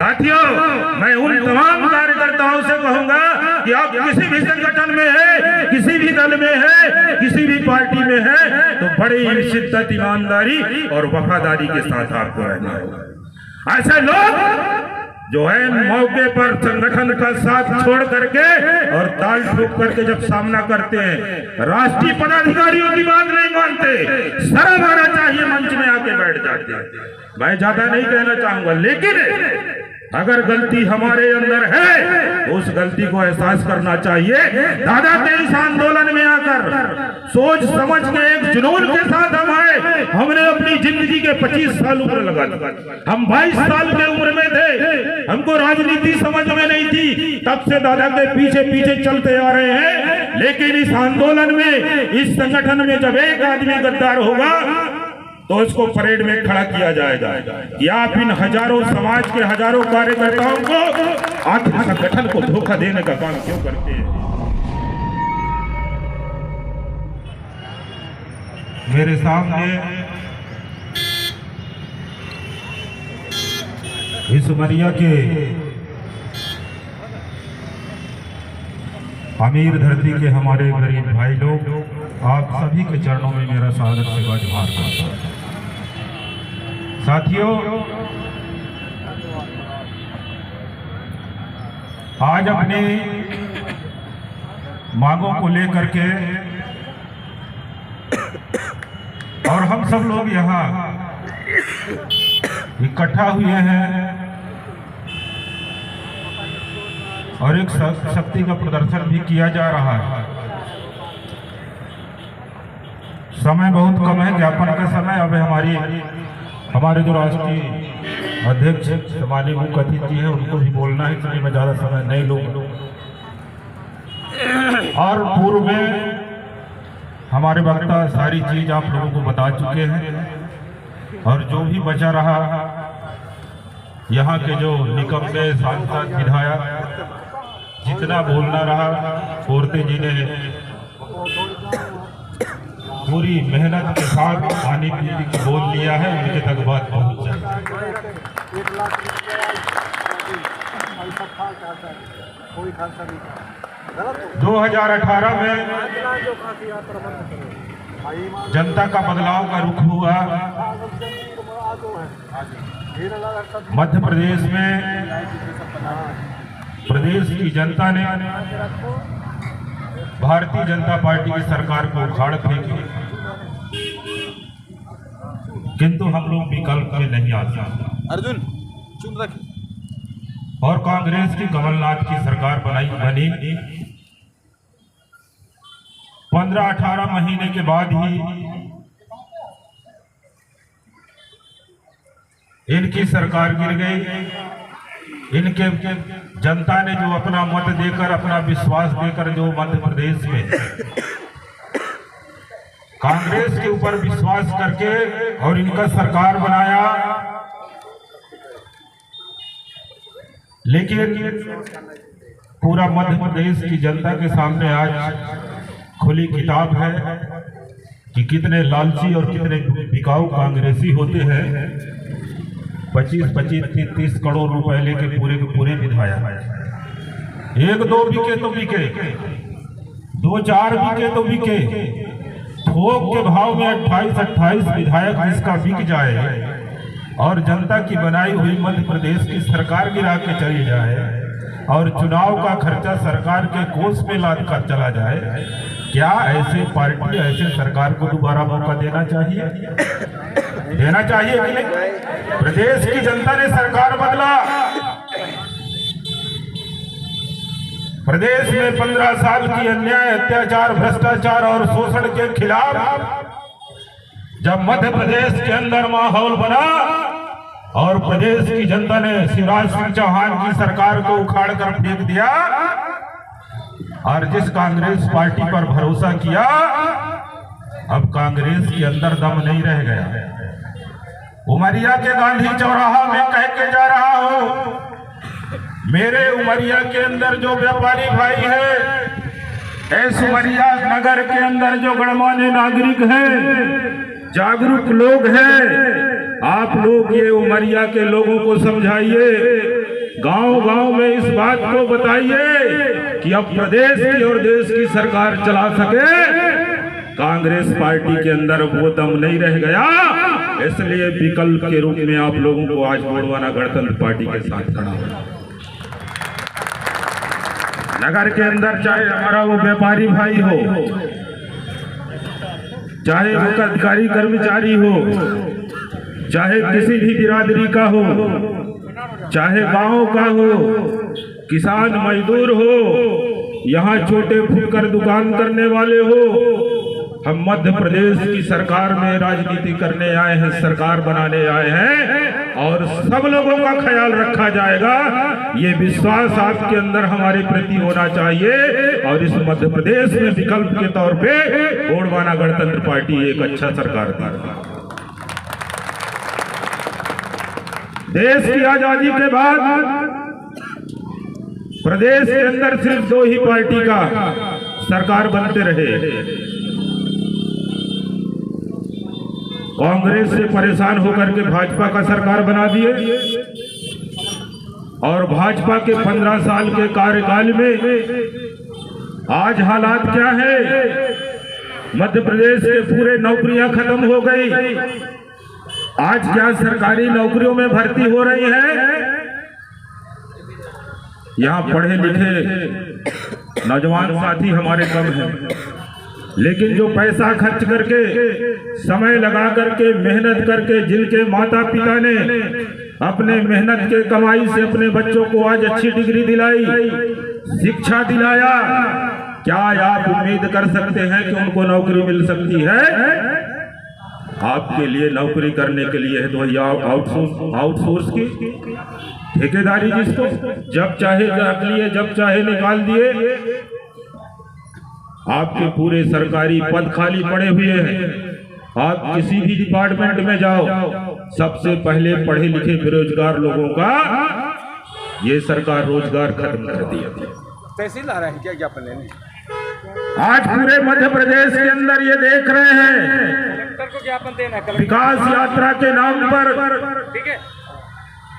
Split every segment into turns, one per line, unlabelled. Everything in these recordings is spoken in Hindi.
साथियों, मैं उन तमाम कार्यकर्ताओं से कहूंगा कि आप किसी भी संगठन में है, किसी भी दल में है, किसी भी पार्टी में है, तो बड़ी ही शिद्दत, ईमानदारी और वफादारी के साथ आपको रहना होगा। ऐसे लोग जो है मौके पर संगठन का साथ छोड़ करके और ताल ठोक करके जब सामना करते हैं, राष्ट्रीय पदाधिकारियों की बात नहीं मानते, शर्म आना चाहिए, मंच में आके बैठ जाते हैं। मैं ज्यादा नहीं कहना चाहूंगा, लेकिन अगर गलती हमारे अंदर है तो उस गलती को एहसास करना चाहिए। दादा के इस आंदोलन में आकर सोच समझ के एक जुनून के साथ हम आए। हमने अपनी जिंदगी के 25 साल उम्र लगा दी। हम 22 साल के उम्र में थे, हमको राजनीति समझ में नहीं थी, तब से दादा के पीछे पीछे चलते आ रहे हैं। लेकिन इस आंदोलन में, इस संगठन में जब एक आदमी गद्दार होगा तो उसको परेड में खड़ा किया जाएगा कि आप इन हजारों समाज के हजारों कार्यकर्ताओं को, आप संगठन को धोखा देने का काम क्यों करते हैं। मेरे सामने इस उमरिया के अमीर धरती के हमारे गरीब भाई लोग, आप सभी के चरणों में मेरा सादर से गुहार करता हूं। साथियों, आज अपनी मांगों को लेकर के और हम सब लोग यहाँ इकट्ठा हुए हैं और एक शक्ति का प्रदर्शन भी किया जा रहा है। समय बहुत कम है, ज्ञापन का समय। अब हमारे जो राष्ट्रीय अध्यक्ष माननीय मुख्य अतिथि है, उनको भी बोलना है, इसलिए मैं ज़्यादा समय नहीं लूँगा। और पूर्व में हमारे वक्ता सारी चीज आप लोगों को बता चुके हैं, और जो भी बचा रहा, यहाँ के जो निकम्मे सांसद विधायक जितना बोलना रहा, औरतें जी ने पूरी मेहनत के साथ पानी पीने की बोल लिया है, उनके तक बात पहुंच जाए। 2018 में जनता का बदलाव का रुख हुआ। मध्य प्रदेश में प्रदेश की जनता ने भारतीय जनता पार्टी की सरकार को उखाड़ फेंकी, किंतु हम लोग विकल्प में नहीं आते।
अर्जुन चुप रख।
और कांग्रेस की कमलनाथ की सरकार बनी। 15-18 महीने के बाद ही इनकी सरकार गिर गई। इनके जनता ने जो अपना मत देकर, अपना विश्वास देकर जो मध्य प्रदेश में कांग्रेस के ऊपर विश्वास करके और इनका सरकार बनाया, लेकिन पूरा मध्य प्रदेश की जनता के सामने आज खुली किताब है कि कितने लालची और कितने बिकाऊ कांग्रेसी होते हैं। 25-25, 30 करोड़ रुपए लेके पूरे के पूरे विधायक, 1-2 बिके तो बिके, 2-4 बिके तो बिके, थोक के भाव में 28-28 विधायक जिसका बिक जाए और जनता की बनाई हुई मध्य प्रदेश की सरकार गिरा के चली जाए और चुनाव का खर्चा सरकार के कोष में लाद कर चला जाए, क्या ऐसे पार्टी, ऐसे सरकार को दोबारा मौका देना चाहिए कि नहीं? प्रदेश की जनता ने सरकार बदला। प्रदेश में 15 साल की अन्याय, अत्याचार, भ्रष्टाचार और शोषण के खिलाफ जब मध्य प्रदेश के अंदर माहौल बना और प्रदेश की जनता ने शिवराज सिंह चौहान की सरकार को उखाड़ कर फेंक दिया और जिस कांग्रेस पार्टी पर भरोसा किया, अब कांग्रेस के अंदर दम नहीं रह गया। उमरिया के गांधी चौराहा में कह के जा रहा हूं, मेरे उमरिया के अंदर जो व्यापारी भाई है, इस उमरिया नगर के अंदर जो गणमान्य नागरिक हैं, जागरूक लोग हैं, आप लोग ये उमरिया के लोगों को समझाइए गांव-गांव में इस बात को बताइए कि अब प्रदेश की और देश की सरकार चला सके। कांग्रेस पार्टी के अंदर वो दम नहीं रह गया, इसलिए विकल्प के रूप में आप लोगों को आज गोंडवाना गणतंत्र पार्टी के साथ खड़ा होना। नगर के अंदर चाहे हमारा वो व्यापारी भाई हो, चाहे वो अधिकारी कर्मचारी हो, चाहे किसी भी बिरादरी का हो, चाहे गांव का हो, किसान मजदूर हो, यहाँ छोटे फुटकर दुकान करने वाले हो, हम मध्य प्रदेश की सरकार में राजनीति करने आए हैं, सरकार बनाने आए हैं और सब लोगों का ख्याल रखा जाएगा। ये विश्वास आपके अंदर हमारे प्रति होना चाहिए और इस मध्य प्रदेश में विकल्प के तौर पे गोंडवाना गणतंत्र पार्टी एक अच्छा सरकार देगा। देश की आजादी के बाद प्रदेश के अंदर सिर्फ 2 ही पार्टी का सरकार बनते रहे। कांग्रेस से परेशान होकर के भाजपा का सरकार बना दिए और भाजपा के 15 साल के कार्यकाल में आज हालात क्या है? मध्य प्रदेश के पूरे नौकरियां खत्म हो गई। आज क्या सरकारी नौकरियों में भर्ती हो रही है? यहाँ पढ़े लिखे नौजवान साथी हमारे कम हैं, लेकिन जो पैसा खर्च करके, समय लगा करके, मेहनत करके, जिनके माता पिता ने अपने मेहनत के कमाई से अपने बच्चों को आज अच्छी डिग्री दिलाई, शिक्षा दिलाया, क्या आप उम्मीद कर सकते हैं कि उनको नौकरी मिल सकती है? आपके लिए नौकरी करने के लिए है तो आउटसोर्स की ठेकेदारी, जिसको जब चाहे रख लिए, जब चाहे निकाल दिए। आपके पूरे सरकारी पद खाली पड़े हुए हैं। आप किसी भी डिपार्टमेंट में जाओ, सबसे पहले पढ़े लिखे बेरोजगार लोगों का ये सरकार रोजगार खत्म कर दिया।
तहसील आ रहा है क्या ज्ञापन लेने?
आज पूरे मध्य प्रदेश के अंदर ये देख रहे हैं,
कलेक्टर को ज्ञापन देना है,
विकास यात्रा के नाम पर
ठीक है,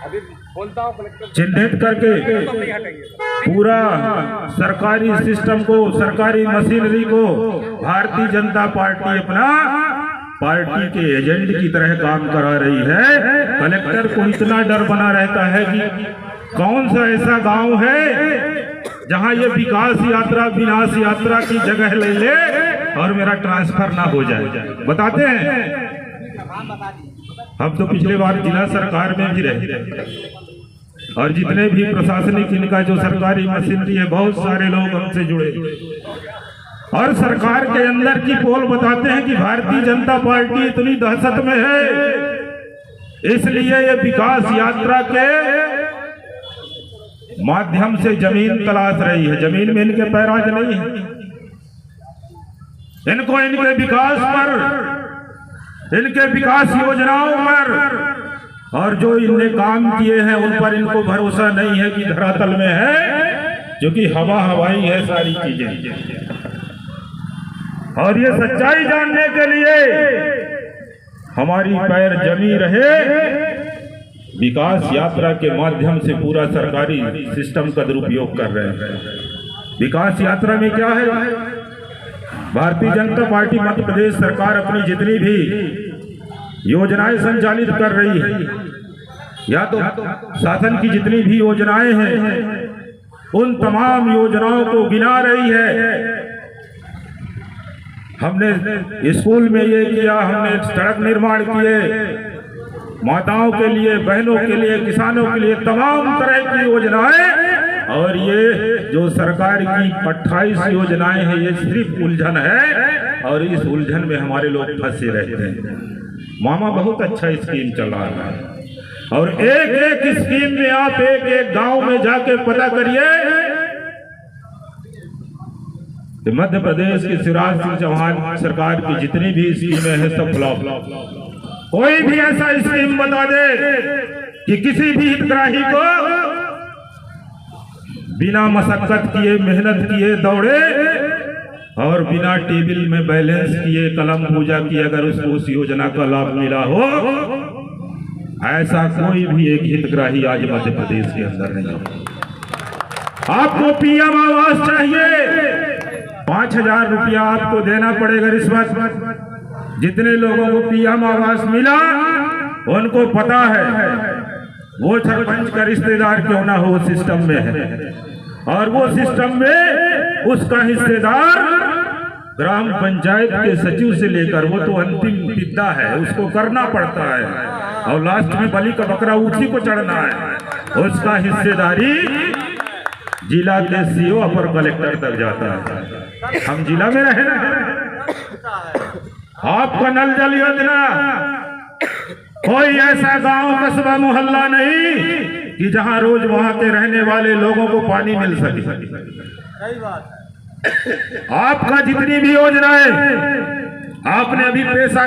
अभी बोलता हूँ कलेक्टर
चिन्हित करके पूरा सरकारी सिस्टम को, सरकारी मशीनरी को भारतीय जनता पार्टी अपना पार्टी के एजेंट की तरह काम करा रही है। कलेक्टर को इतना डर बना रहता है कि कौन सा ऐसा गांव है जहां ये विकास यात्रा विनाश यात्रा की जगह ले ले और मेरा ट्रांसफर ना हो जाए। बताते हैं, हम तो पिछले बार जिला सरकार में भी रहे और जितने भी प्रशासनिक इनका जो सरकारी मशीनरी है, बहुत सारे लोग हमसे जुड़े और सरकार के अंदर की पोल बताते हैं कि भारतीय जनता पार्टी इतनी दहशत में है, इसलिए ये विकास यात्रा के माध्यम से जमीन तलाश रही है। जमीन में इनके पैर आज नहीं है, इनको इनके विकास पर, इनके विकास योजनाओं पर और जो इनने काम किए हैं उन पर इनको भरोसा नहीं है कि धरातल में है, क्योंकि हवा हवाई है सारी चीजें। और ये सच्चाई जानने के लिए हमारी पैर जमी रहे, विकास यात्रा के माध्यम से पूरा सरकारी सिस्टम का दुरुपयोग कर रहे हैं। विकास यात्रा में क्या है? भारतीय जनता पार्टी मध्य प्रदेश सरकार अपनी जितनी भी योजनाएं संचालित कर रही है, या तो शासन की जितनी भी योजनाएं हैं, उन तमाम योजनाओं को गिना रही है। हमने स्कूल में ये किया, हमने सड़क निर्माण किए, माताओं के लिए, बहनों के लिए, किसानों के लिए तमाम तरह की योजनाएं। और ये जो सरकार की 28 योजनाएं हैं, ये सिर्फ उलझन है और इस उलझन में हमारे लोग फंसे रहते हैं। मामा बहुत अच्छा स्कीम चला रहा है और एक एक स्कीम में आप एक एक गांव में जाके पता करिए कि मध्य प्रदेश के शिवराज सिंह चौहान सरकार की जितनी भी स्कीमें हैं सब फ्लॉप। कोई भी ऐसा स्कीम बता दे कि किसी भी हितग्राही को बिना मशक्कत किए, मेहनत किए, दौड़े और बिना टेबल में बैलेंस किए, कलम पूजा किए, अगर उसको उस योजना का लाभ मिला हो ऐसा कोई भी एक हितग्राही आज मध्य प्रदेश के अंदर नहीं है। आपको पीएम आवास चाहिए, 5,000 रुपया आपको देना पड़ेगा रिश्वत। जितने लोगों को पीएम आवास मिला उनको पता है वो सरपंच का रिश्तेदार क्यों ना हो सिस्टम में है, और वो सिस्टम में उसका हिस्सेदार ग्राम पंचायत के सचिव से लेकर, वो तो अंतिम पिद्दा है, उसको करना पड़ता है और लास्ट में बलि का बकरा उसी को चढ़ना है। उसका हिस्सेदारी जिला के सीओ अपर कलेक्टर तक जाता है। हम जिला में रहे ना, आपका नल जल योजना कोई ऐसा गांव कस्बा मोहल्ला नहीं कि जहां रोज वहां के रहने वाले लोगों को पानी मिल सके।
सही बात है।
आपका जितनी भी योजनाएं, आपने अभी पैसा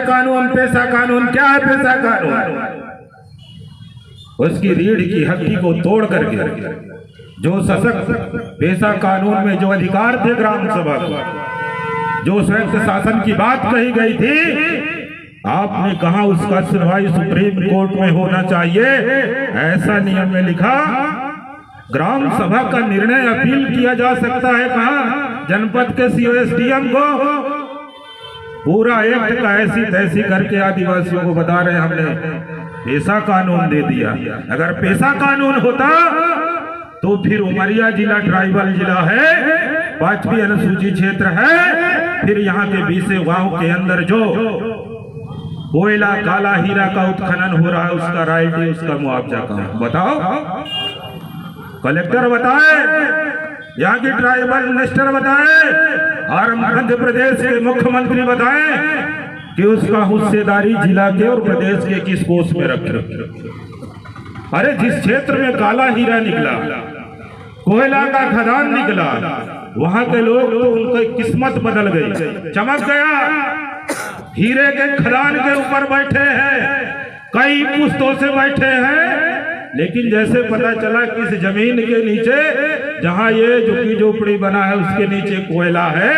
कानून क्या है पैसा कानून? उसकी रीढ़ की हड्डी को तोड़ करके जो सशक्त पैसा कानून में जो अधिकार थे ग्राम सभा को, जो संयुक्त शासन की बात कही गई थी, आपने कहा उसका सुनवाई सुप्रीम कोर्ट में होना चाहिए। ऐसा नियम में लिखा ग्राम सभा का निर्णय अपील किया जा सकता है। कहा जनपद के सीओएसडीएम को पूरा एक्ट का ऐसी तैसी करके आदिवासियों को बता रहे हमने पैसा कानून दे दिया। अगर पैसा कानून होता तो फिर उमरिया जिला ट्राइबल जिला है, 5वीं अनुसूचित क्षेत्र है, फिर यहाँ के 20 गांव के अंदर जो कोयला काला हीरा का उत्खनन हो रहा है उसका रायल्टी, उसका मुआवजा कहाँ बताओ? कलेक्टर बताए, यहाँ की ट्राइबल मिनिस्टर बताए, और मध्य प्रदेश के मुख्यमंत्री बताए कि उसका हिस्सेदारी जिला के और प्रदेश के किस कोष में रखे। अरे जिस क्षेत्र में काला हीरा निकला, कोयला का खदान निकला, वहां के लोग तो उनकी किस्मत बदल गई, चमक गया। हीरे के खदान के ऊपर बैठे हैं, कई पुश्तों से बैठे हैं, लेकिन जैसे पता चला कि इस जमीन के नीचे जहां ये झुग्गी झोपड़ी बना है उसके नीचे कोयला है,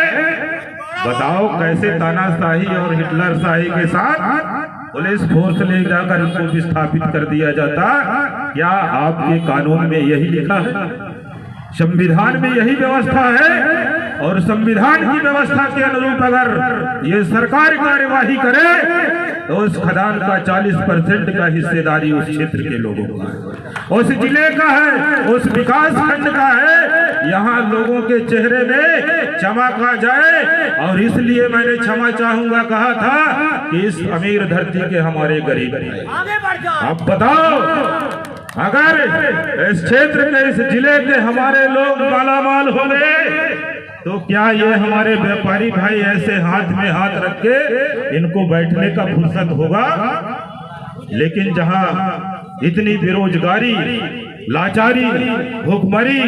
बताओ कैसे तानाशाही और हिटलर शाही के साथ पुलिस फोर्स ले जाकर इनको विस्थापित कर दिया जाता। क्या आपके कानून में यही लिखा है? संविधान में यही व्यवस्था है, और संविधान की व्यवस्था के अनुरूप अगर ये सरकार कार्यवाही करे तो उस खदान का 40% का हिस्सेदारी उस क्षेत्र के लोगों का है, उस जिले का है, उस विकास खंड का है। यहाँ लोगों के चेहरे में चमक आ जाए, और इसलिए मैंने क्षमा चाहूंगा कहा था कि इस अमीर धरती के हमारे गरीब हैं। अब बताओ, अगर इस क्षेत्र के इस जिले के हमारे लोग मालामाल हो गए तो क्या ये हमारे व्यापारी भाई ऐसे हाथ में हाथ रख के इनको बैठने का फुर्सत होगा? लेकिन जहां इतनी बेरोजगारी, लाचारी, भूखमरी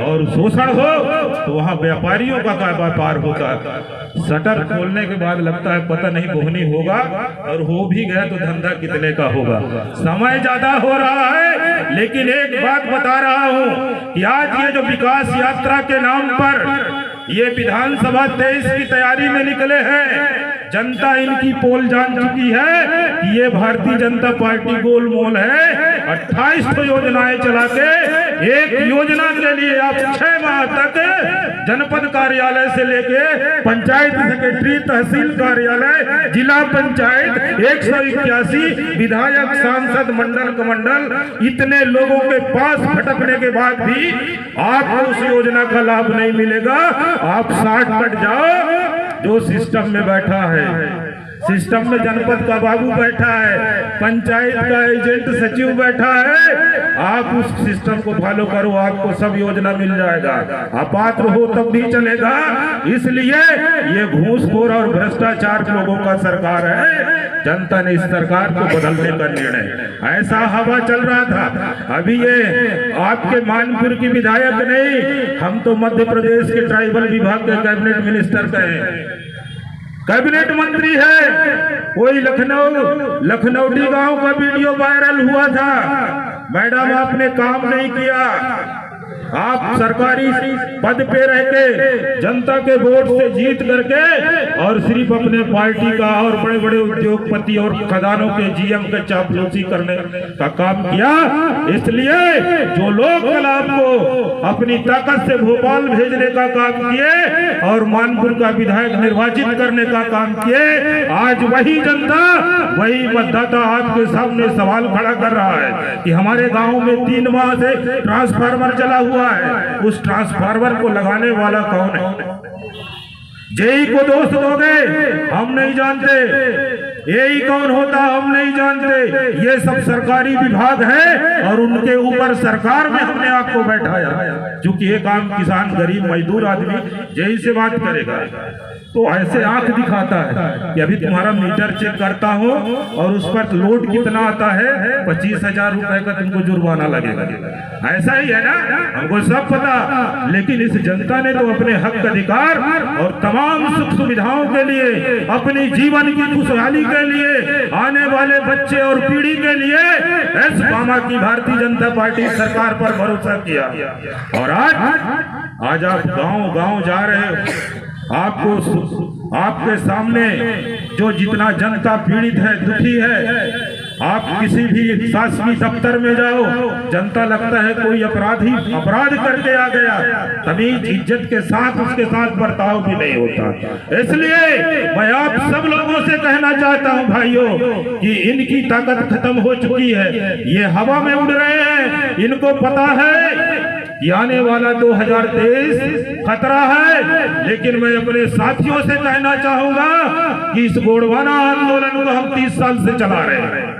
और शोषण हो तो वहां व्यापारियों का व्यापार होता है। शटर खोलने के बाद लगता है पता नहीं बोहनी होगा, और हो भी गया तो धंधा कितने का होगा। समय ज्यादा हो रहा है, लेकिन एक बात बता रहा हूं कि आज ये जो विकास यात्रा के नाम पर ये विधानसभा 23 की तैयारी में निकले हैं, जनता इनकी पोल जान चुकी है कि ये भारतीय जनता पार्टी गोलमोल है। 28 योजनाएं चला के एक योजना के लिए आप 6 माह तक जनपद कार्यालय से लेके पंचायत सेक्रेटरी, तहसील कार्यालय, जिला पंचायत, 181 विधायक, सांसद, मंडल कमंडल, इतने लोगों के पास भटकने के बाद भी आपको उस योजना का लाभ नहीं मिलेगा। आप 60 कट जाओ। जो सिस्टम में बैठा है, सिस्टम में जनपद का बाबू बैठा है, पंचायत का एजेंट सचिव बैठा है, आप उस सिस्टम को फॉलो करो, आपको सब योजना मिल जाएगा। अपात्र हो तब भी चलेगा। इसलिए ये घूसखोर और भ्रष्टाचार लोगों का सरकार है। जनता ने इस सरकार को बदलने का निर्णय, ऐसा हवा चल रहा था। अभी ये आपके मानपुर की विधायक नहीं, हम तो मध्य प्रदेश के ट्राइबल विभाग के कैबिनेट मिनिस्टर का है, कैबिनेट मंत्री है। कोई लखनऊटी गांव का वीडियो वायरल हुआ था, मैडम आपने काम नहीं किया, आप सरकारी पद पे रह के जनता के वोट से जीत करके और सिर्फ अपने पार्टी का और बड़े बड़े उद्योगपति और खदानों के जीएम के चापलूसी करने का काम किया। इसलिए जो लोग कल आपको अपनी ताकत से भोपाल भेजने का काम किए और मानपुर का विधायक निर्वाचित करने का काम किए, आज वही जनता वही मतदाता आपके सामने सवाल खड़ा कर रहा है कि हमारे गांव में 3 माह से ट्रांसफार्मर चला हुआ है, उस ट्रांसफार्मर को लगाने वाला कौन है? जेई को दोष दोगे हम नहीं जानते, यही कौन होता हम नहीं जानते। ये सब सरकारी विभाग है और उनके ऊपर सरकार में हमने आपको बैठाया, क्योंकि ये काम किसान गरीब मजदूर आदमी जेई से बात करेगा तो ऐसे आंख दिखाता है कि अभी तुम्हारा मीटर चेक करता हो और उस पर लोड कितना आता है, 25,000 रुपए का तुमको जुर्माना लगेगा। ऐसा ही है ना, हमको सब पता। लेकिन इस जनता ने तो अपने हक अधिकार और तमाम सुख सुविधाओं के लिए, अपनी जीवन की खुशहाली के लिए, आने वाले बच्चे और पीढ़ी के लिए एस मामा की भारतीय जनता पार्टी सरकार पर भरोसा किया। और आज आप गांव गांव जा रहे हो, आपके सामने जो जितना जनता पीड़ित है, दुखी है, आप किसी भी शासकीय दफ्तर में जाओ, जनता लगता है कोई अपराध करके आ गया, तमीज इज्जत के साथ उसके साथ बर्ताव भी नहीं होता। इसलिए मैं आप सब लोगों से कहना चाहता हूं भाइयों कि इनकी ताकत खत्म हो चुकी है, ये हवा में उड़ रहे हैं। इनको पता है कि आने वाला 2023 खतरा है, लेकिन मैं अपने साथियों से कहना चाहूंगा कि इस गोंडवाना आंदोलन को हम 30 साल से चला रहे हैं,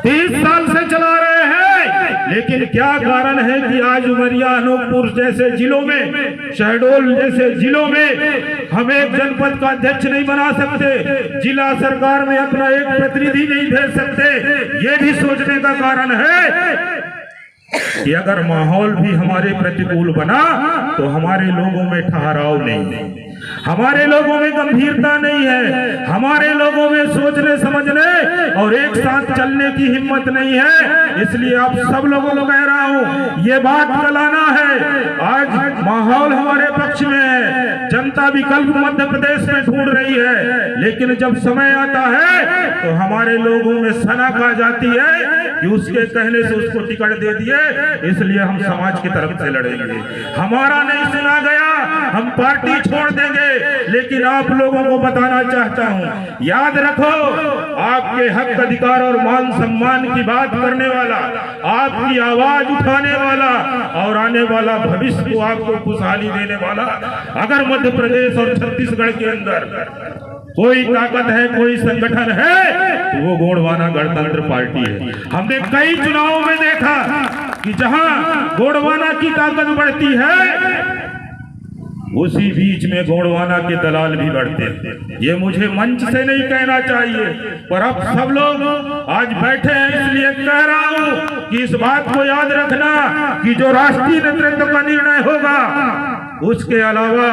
30 साल से चला रहे हैं। लेकिन क्या कारण है कि आज उमरिया, अनूपपुर जैसे जिलों में, शहडोल जैसे जिलों में हम एक जनपद का अध्यक्ष नहीं बना सकते, जिला सरकार में अपना एक प्रतिनिधि नहीं भेज सकते? ये भी सोचने का कारण है कि अगर माहौल भी हमारे प्रतिकूल बना तो हमारे लोगों में ठहराव नहीं, हमारे लोगों में गंभीरता नहीं है, हमारे लोगों में सोचने समझने और एक साथ चलने की हिम्मत नहीं है। इसलिए आप सब लोगों को कह रहा हूं, ये बात कलाना है। आज माहौल हमारे पक्ष में है, जनता विकल्प मध्य प्रदेश में ढूंढ रही है, लेकिन जब समय आता है तो हमारे लोगों में सनक आ जाती है कि उसके कहने से उसको टिकट दे दिए। इसलिए हम समाज की तरफ से लड़ेंगे, हमारा नहीं सुना गया हम पार्टी छोड़ देंगे। लेकिन आप लोगों को बताना चाहता हूं, याद रखो, आपके हक अधिकार और मान सम्मान की बात करने वाला, आपकी आवाज उठाने वाला और आने वाला भविष्य को आपको खुशहाली देने वाला अगर मध्य प्रदेश और छत्तीसगढ़ के अंदर कोई ताकत है, कोई संगठन है, तो वो गोंडवाना गणतंत्र पार्टी है। हमने कई चुनावों में देखा कि जहां गोंडवाना की ताकत बढ़ती है, उसी बीच में गोंडवाना के दलाल भी बढ़ते हैं। ये मुझे मंच से नहीं कहना चाहिए, पर अब सब लोग आज बैठे हैं, इसलिए कह रहा हूं कि इस बात को याद रखना कि जो राष्ट्रीय नेतृत्व का निर्णय होगा, उसके अलावा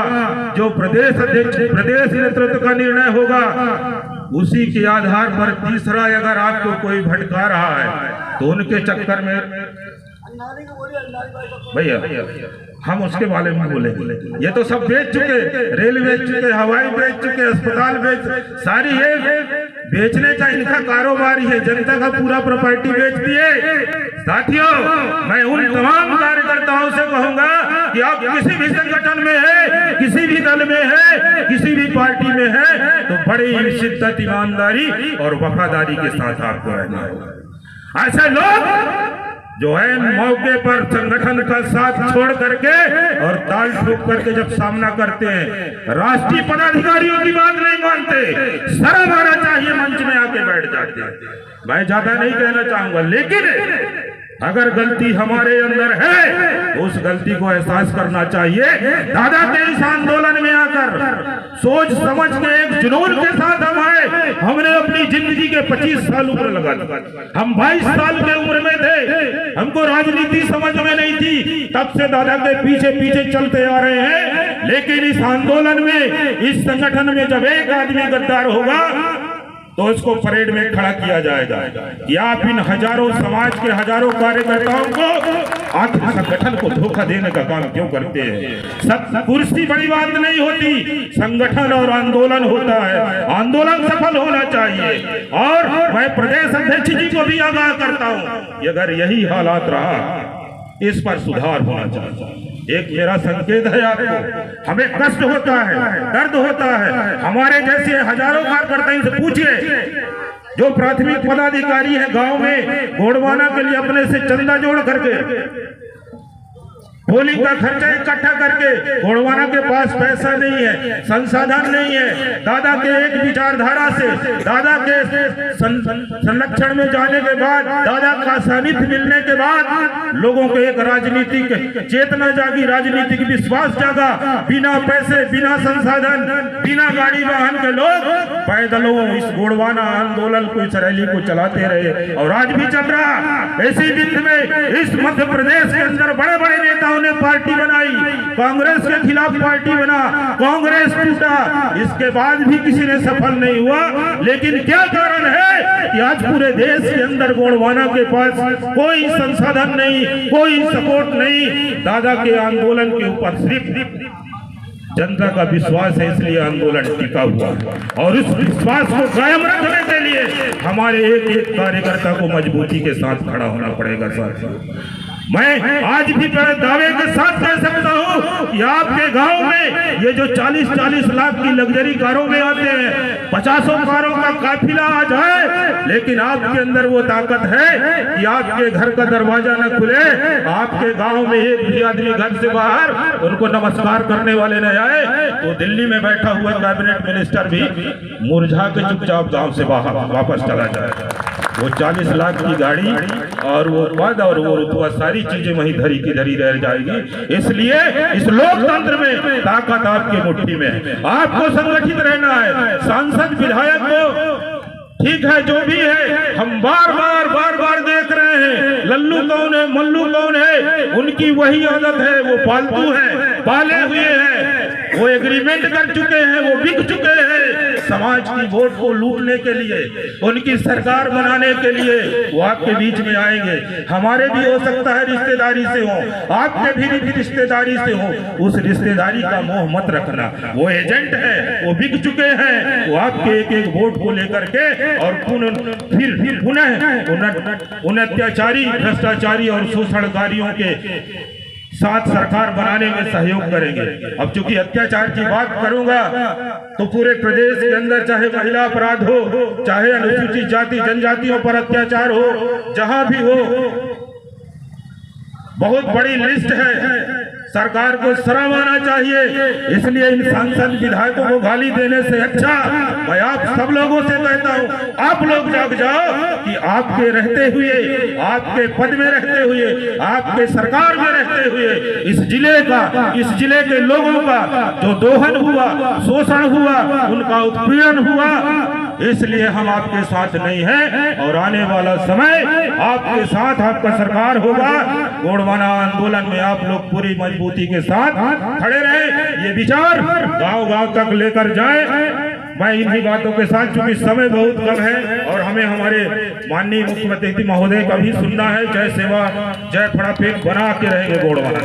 जो प्रदेश अध्यक्ष, प्रदेश नेतृत्व का निर्णय होगा, उसी के आधार पर तीसरा अगर आपको कोई भटका रहा है तो उनके चक्कर में भैया हम उसके बारे में बोलेंगे। ये तो सब बेच चुके, रेल बेच चुके, हवाई बेच चुके, अस्पताल बेच, सारी ये बेचने का इनका कारोबार ही है, जनता का पूरा प्रॉपर्टी बेच दिए। साथियों, मैं उन तमाम कार्यकर्ताओं से कहूंगा कि आप किसी भी संगठन में है, किसी भी दल में है, किसी भी पार्टी में है, तो बड़ी शिद्दत, ईमानदारी और वफादारी के साथ आपको रहना है। ऐसे लोग जो है मौके पर संगठन का साथ छोड़ करके और ताल ठोक करके जब सामना करते हैं, राष्ट्रीय पदाधिकारियों की बात नहीं मानते, शर्म आना चाहिए, मंच में आके बैठ जाते हैं। मैं ज्यादा नहीं कहना चाहूंगा, लेकिन अगर गलती हमारे अंदर है तो उस गलती को एहसास करना चाहिए। दादा के इस आंदोलन में आकर सोच समझ के एक जुनून के साथ हम आए। हमने अपनी जिंदगी के 25 साल उम्र लगा दी, हम 22 साल के उम्र में थे, हमको राजनीति समझ में नहीं थी, तब से दादा के पीछे पीछे चलते आ रहे हैं। लेकिन इस आंदोलन में, इस संगठन में जब एक आदमी गद्दार होगा तो उसको परेड में खड़ा किया जाएगा। या आप इन हजारों समाज के हजारों कार्यकर्ताओं को आखिर संगठन को धोखा देने का काम क्यों करते हैं? सब कुर्सी बड़ी बात नहीं होती, संगठन और आंदोलन होता है। आंदोलन सफल होना चाहिए। और मैं प्रदेश अध्यक्ष जी को भी आगाह करता हूँ कि अगर यही हालात रहा, इस पर सुधार होना चाहिए। एक मेरा संकेत है आपको, हमें कष्ट होता है, दर्द होता है। हमारे जैसे हजारों कार्यकर्ताओं से पूछिए, जो प्राथमिक पदाधिकारी है गांव में गोड़वाना के लिए अपने से चंदा जोड़ करके होली का खर्चा इकट्ठा करके, गोड़वाना के पास पैसा नहीं है, संसाधन नहीं है, दादा के एक विचारधारा से, दादा के संरक्षण में जाने के बाद, दादा का सानिध्य मिलने के बाद लोगों को एक राजनीतिक चेतना जागी, राजनीतिक विश्वास जागा। बिना पैसे, बिना संसाधन, बिना गाड़ी वाहन के लोग पैदलों इस गोड़वाना आंदोलन को, इस रैली को चलाते रहे और आज भी चल रहा। इसी वित्त में इस मध्य प्रदेश के अंदर बड़े बड़े नेताओं ने पार्टी बनाई, कांग्रेस के खिलाफ पार्टी बना, कांग्रेस टूटा, इसके बाद भी किसी ने सफल नहीं हुआ। लेकिन क्या कारण है कि आज पूरे देश के अंदर गोड़वाना के पास कोई संसाधन नहीं, कोई सपोर्ट नहीं। दादा के आंदोलन के ऊपर सिर्फ जनता का विश्वास है, इसलिए आंदोलन टिका हुआ है। और उस विश्वास को कायम रखने के लिए हमारे एक एक कार्यकर्ता को मजबूती के साथ खड़ा होना पड़ेगा। साथ मैं आज भी बड़े दावे के साथ कह सकता हूं कि आपके गांव में ये जो 40-40 लाख की लग्जरी कारों में आते हैं, 50 कारों का काफिला आ जाए, लेकिन आपके अंदर वो ताकत है कि आपके घर का दरवाजा न खुले, आपके गांव में एक भी आदमी घर से बाहर उनको नमस्कार करने वाले न आए, तो दिल्ली में बैठा हुआ कैबिनेट मिनिस्टर भी मुरझा के चुपचाप गांव से बाहर वापस चला जाए। वो 40 लाख की गाड़ी और वो पद और वो रुतबा, सारी चीजें वहीं धरी की धरी रह जाएगी। इसलिए इस लोकतंत्र में ताकत आपकी मुट्ठी में है। आपको संगठित रहना है। सांसद विधायक को ठीक है, जो भी है, हम बार बार देख रहे हैं, लल्लू कौन है, मल्लू कौन है, उनकी वही आदत है, वो पालतू है, पाले हुए हैं, वो एग्रीमेंट कर चुके हैं, वो बिक चुके हैं समाज की वोट को लूटने के लिए, उनकी सरकार बनाने के लिए वो आपके बीच में आएंगे। हमारे भी हो सकता है रिश्तेदारी से हो, आपके भी रिश्तेदारी से हो, उस रिश्तेदारी का मोह मत रखना। वो एजेंट है, वो बिक चुके हैं, वो आपके एक एक वोट को लेकर के और फिर पुनः उन अत्याचारी, भ्रष्टाचारी और शोषणकारियों के साथ सरकार बनाने में सहयोग करेंगे। अब चूंकि अत्याचार की बात करूंगा तो पूरे प्रदेश के अंदर चाहे महिला अपराध हो, चाहे अनुसूचित जाति जनजातियों पर अत्याचार हो, जहां भी हो, बहुत बड़ी लिस्ट है। सरकार को सराहना चाहिए। इसलिए इन सांसद विधायकों को गाली देने से अच्छा मैं आप सब लोगों से कहता हूं, आप लोग जाग जाओ कि आपके रहते हुए, आपके पद में रहते हुए, आपके सरकार में रहते हुए इस जिले का, इस जिले के लोगों का जो दोहन हुआ, शोषण हुआ, उनका उत्पीड़न हुआ, इसलिए हम आपके साथ नहीं हैं और आने वाला समय आपके साथ आपका सरकार होगा। गोड़वाना आंदोलन में आप लोग पूरी मजबूती के साथ खड़े रहे, ये विचार गांव-गांव तक लेकर जाएं। मैं इन्हीं बातों के साथ, चूंकि समय बहुत कम है और हमें हमारे माननीय मुख्यमंत्री महोदय का भी सुनना है। जय सेवा, जय फड़ा पेट बना के रहेंगे गोड़वाना।